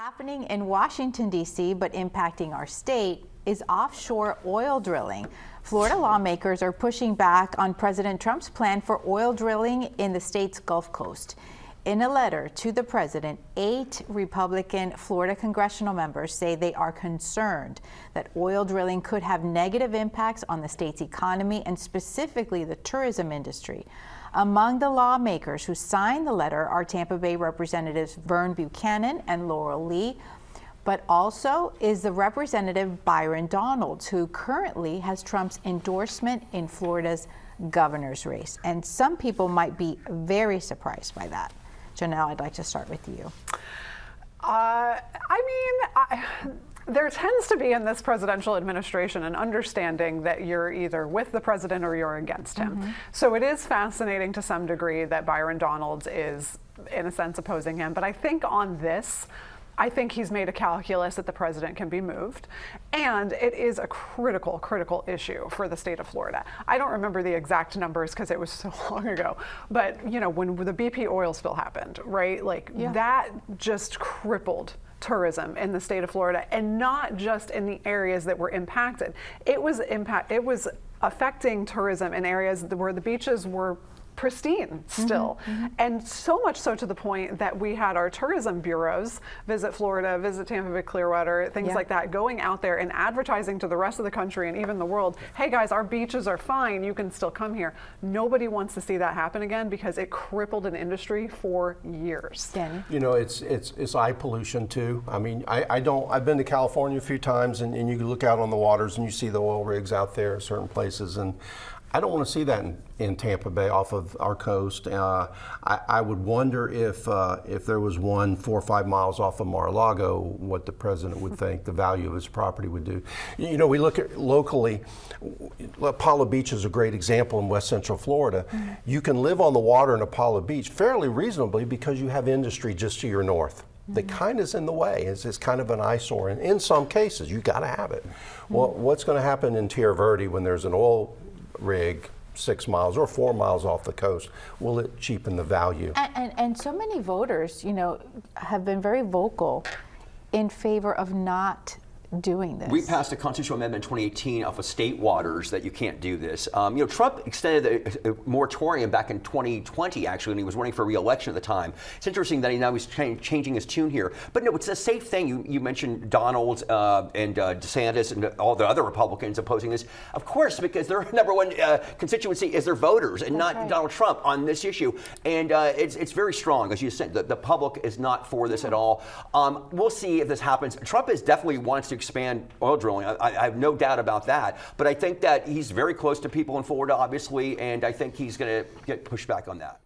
Happening in Washington, D.C., but impacting our state, is offshore oil drilling. Florida lawmakers are pushing back on President Trump's plan for oil drilling in the state's Gulf Coast. In a letter to the president, 8 Republican Florida congressional members say they are concerned that oil drilling could have negative impacts on the state's economy and specifically the tourism industry. Among the lawmakers who signed the letter are Tampa Bay Representatives Vern Buchanan and Laurel Lee, but also is the Representative Byron Donalds, who currently has Trump's endorsement in Florida's governor's race. And some people might be very surprised by that. Janelle, I'd like to start with you. There tends to be in this presidential administration an understanding that you're either with the president or you're against him. Mm-hmm. So it is fascinating to some degree that Byron Donalds is, in a sense, opposing him. But I think on this, I think he's made a calculus that the president can be moved. And it is a critical issue for the state of Florida. I don't remember the exact numbers because it was so long ago. But, you know, when the BP oil spill happened, right, that just crippled tourism in the state of Florida, and not just in the areas that were impacted. It was affecting tourism in areas where the beaches were pristine still. Mm-hmm. And so much so to the point that we had our tourism bureaus, Visit Florida, Visit Tampa Bay Clearwater, things like that, going out there and advertising to the rest of the country and even the world, hey guys, our beaches are fine, you can still come here. Nobody wants to see that happen again because it crippled an industry for years. Danny? You know, it's eye pollution too. I mean, I've been to California a few times, and you look out on the waters and you see the oil rigs out there in certain places, and I don't want to see that in Tampa Bay off of our coast. I would wonder if there was one 4 or 5 miles off of Mar-a-Lago, what the president would think the value of his property would do. You know, we look at locally, Apollo Beach is a great example in West Central Florida. Mm-hmm. You can live on the water in Apollo Beach fairly reasonably because you have industry just to your north. That kind of is in the way. It's kind of an eyesore. And in some cases, you got to have it. Mm-hmm. Well, what's going to happen in Tierra Verde when there's an oil rig 6 miles or 4 miles off the coast? Will it cheapen the value? And so many voters, you know, have been very vocal in favor of not doing this. We passed a constitutional amendment in 2018 off of state waters that you can't do this. You know, Trump extended a moratorium back in 2020, actually, when he was running for re-election at the time. It's interesting that he's changing his tune here. But no, it's a safe thing. You mentioned Donalds and DeSantis and all the other Republicans opposing this. Of course, because their number one constituency is their voters and not Donald Trump on this issue. And it's very strong. As you said, the public is not for this at all. We'll see if this happens. Trump definitely wants to expand oil drilling. I have no doubt about that. But I think that he's very close to people in Florida, obviously, and I think he's going to get pushed back on that.